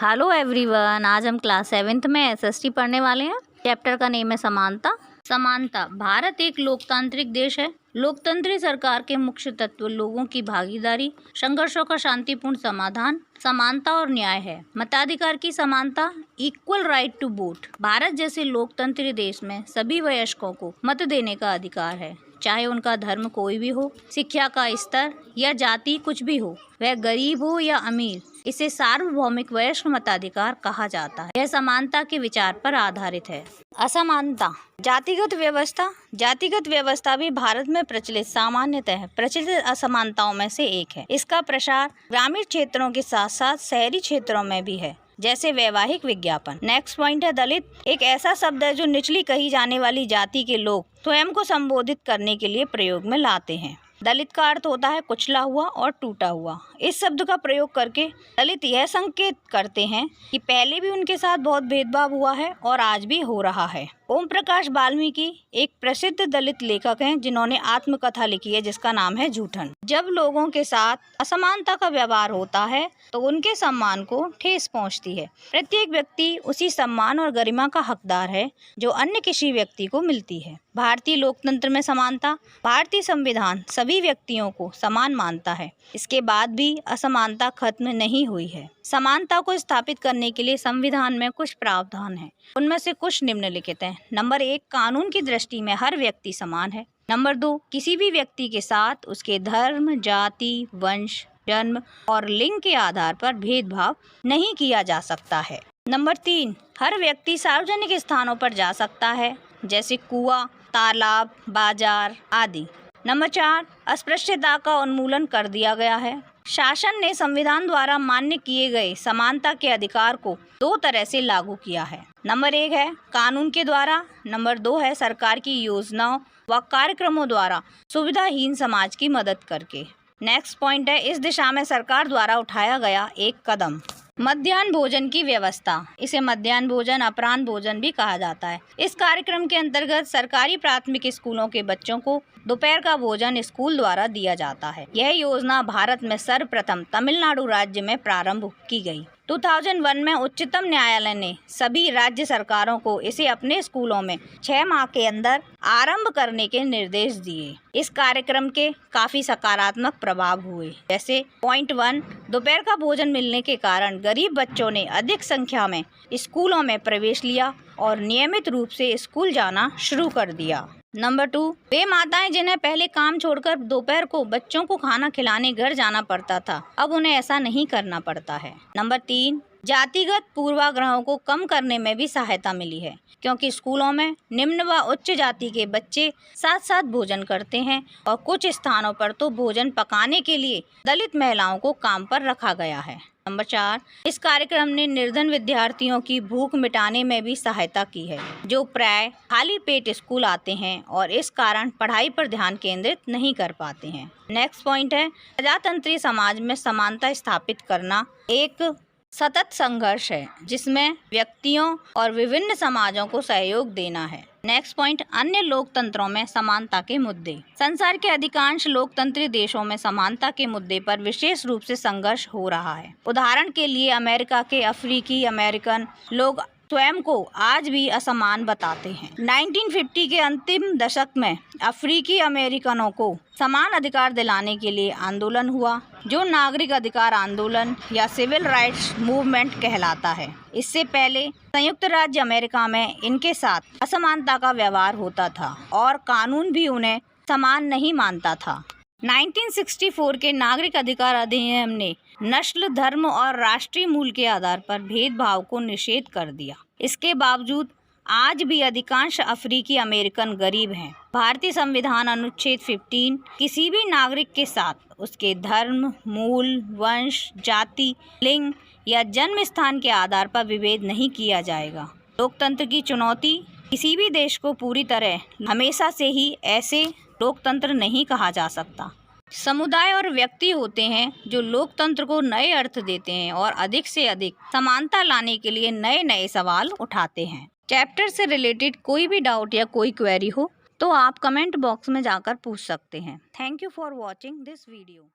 Hello everyone, आज हम class 7th में एसएसटी पढ़ने वाले हैं। चैप्टर का नेम है समानता। समानता। भारत एक लोकतांत्रिक देश है। लोकतंत्री सरकार के मुख्य तत्व लोगों की भागीदारी, संघर्षों का शांतिपूर्ण समाधान, समानता और न्याय है। मताधिकार की समानता, equal right to vote. Bharat जैसे लोकतंत्री देश में सभी वयस्कों को मत देने का अधिकार है, चाहे उनका धर्म कोई भी हो, शिक्षा का स्तर या जाति कुछ भी हो, वह गरीब हो या अमीर, इसे सार्वभौमिक वयस्क मताधिकार कहा जाता है। यह समानता के विचार पर आधारित है। असमानता। जातिगत व्यवस्था। जातिगत व्यवस्था भी भारत में प्रचलित सामान्यतः प्रचलित असमानताओं में से एक है। इसका प्रसार ग्रामीण क्षेत्रों के साथ साथ शहरी क्षेत्रों में भी है, जैसे वैवाहिक विज्ञापन। नेक्स्ट पॉइंट है दलित। एक ऐसा शब्द है जो निचली कही जाने वाली जाति के लोग स्वयं को संबोधित करने के लिए प्रयोग में लाते हैं। दलित का अर्थ होता है कुचला हुआ और टूटा हुआ। इस शब्द का प्रयोग करके दलित यह संकेत करते हैं कि पहले भी उनके साथ बहुत भेदभाव हुआ है और आज भी हो रहा है। ओम प्रकाश वाल्मीकि एक प्रसिद्ध दलित लेखक हैं जिन्होंने आत्मकथा लिखी है जिसका नाम है जूठन। जब लोगों के साथ असमानता का व्यवहार होता है तो उनके सम्मान को ठेस पहुंचती है। प्रत्येक व्यक्ति उसी सम्मान और गरिमा का हकदार है जो अन्य किसी व्यक्ति को मिलती है। भारतीय लोकतंत्र में समानता। भारतीय संविधान सभी व्यक्तियों को समान मानता है। इसके बाद भी असमानता खत्म नहीं हुई है। समानता को स्थापित करने के लिए संविधान में कुछ प्रावधान हैं। उनमें से कुछ निम्नलिखित हैं। नंबर 1, कानून की दृष्टि में हर व्यक्ति समान है। नंबर 2, किसी भी व्यक्ति के साथ उसके धर्म, जाति, वंश, जन्म और लिंग के आधार पर भेदभाव नहीं किया जा सकता है। नंबर 3, हर व्यक्ति सार्वजनिक स्थानों पर जा सकता है, जैसे कुआं, तालाब, बाजार आदि। नंबर 4, अस्पृश्यता का उन्मूलन कर दिया गया है। शासन ने संविधान द्वारा मान्य किए गए समानता के अधिकार को 2 तरह से लागू किया है। नंबर 1 है कानून के द्वारा। नंबर 2 है सरकार की योजनाओं व कार्यक्रमों द्वारा सुविधाहीन समाज की मदद करके। नेक्स्ट पॉइंट है इस दिशा में सरकार द्वारा उठाया गया एक कदम। मध्याह्न भोजन की व्यवस्था। इसे मध्याह्न भोजन, अपराह्न भोजन भी कहा जाता है। इस कार्यक्रम के अंतर्गत सरकारी प्राथमिक स्कूलों के बच्चों को दोपहर का भोजन स्कूल द्वारा दिया जाता है। यह योजना भारत में सर्वप्रथम तमिलनाडु राज्य में प्रारंभ की गई। 2001 में उच्चतम न्यायालय ने सभी राज्य सरकारों को इसे अपने स्कूलों में 6 माह के अंदर आरंभ करने के निर्देश दिए। इस कार्यक्रम के काफी सकारात्मक प्रभाव हुए, जैसे पॉइंट 1, दोपहर का भोजन मिलने के कारण गरीब बच्चों ने अधिक संख्या में स्कूलों में प्रवेश लिया और नियमित रूप से स्कूल जाना शुरू कर दिया। नंबर 2, वे माताएं जिन्हें पहले काम छोड़कर दोपहर को बच्चों को खाना खिलाने घर जाना पड़ता था, अब उन्हें ऐसा नहीं करना पड़ता है। नंबर 3, जातिगत पूर्वाग्रहों को कम करने में भी सहायता मिली है, क्योंकि स्कूलों में निम्न व उच्च जाति के बच्चे साथ साथ भोजन करते हैं और कुछ स्थानों पर तो भोजन पकाने के लिए दलित महिलाओं को काम पर रखा गया है। नंबर 4, इस कार्यक्रम ने निर्धन विद्यार्थियों की भूख मिटाने में भी सहायता की है, जो प्राय खाली पेट स्कूल आते हैं और इस कारण पढ़ाई पर ध्यान केंद्रित नहीं कर पाते हैं। नेक्स्ट पॉइंट है प्रजातंत्री समाज में समानता स्थापित करना एक सतत संघर्ष है, जिसमें व्यक्तियों और विभिन्न समाजों को सहयोग देना है। नेक्स्ट पॉइंट अन्य लोकतंत्रों में समानता के मुद्दे। संसार के अधिकांश लोकतंत्री देशों में समानता के मुद्दे पर विशेष रूप से संघर्ष हो रहा है। उदाहरण के लिए अमेरिका के अफ्रीकी अमेरिकन लोग स्वयं को आज भी असमान बताते हैं। 1950 के अंतिम दशक में अफ्रीकी अमेरिकनों को समान अधिकार दिलाने के लिए आंदोलन हुआ, जो नागरिक अधिकार आंदोलन या सिविल राइट्स मूवमेंट कहलाता है। इससे पहले संयुक्त राज्य अमेरिका में इनके साथ असमानता का व्यवहार होता था और कानून भी उन्हें समान नहीं मानता था। 1964 के नागरिक अधिकार अधिनियम ने नस्ल, धर्म और राष्ट्रीय मूल के आधार पर भेदभाव को निषेध कर दिया। इसके बावजूद आज भी अधिकांश अफ्रीकी अमेरिकन गरीब हैं। भारतीय संविधान अनुच्छेद 15 किसी भी नागरिक के साथ उसके धर्म, मूल, वंश, जाति, लिंग या जन्म स्थान के आधार पर विभेद नहीं किया जाएगा। लोकतंत्र की चुनौती। किसी भी देश को पूरी तरह हमेशा से ही ऐसे लोकतंत्र नहीं कहा जा सकता। समुदाय और व्यक्ति होते हैं जो लोकतंत्र को नए अर्थ देते हैं और अधिक से अधिक समानता लाने के लिए नए नए सवाल उठाते हैं। चैप्टर से रिलेटेड कोई भी डाउट या कोई क्वेरी हो तो आप कमेंट बॉक्स में जाकर पूछ सकते हैं। Thank you for watching this video.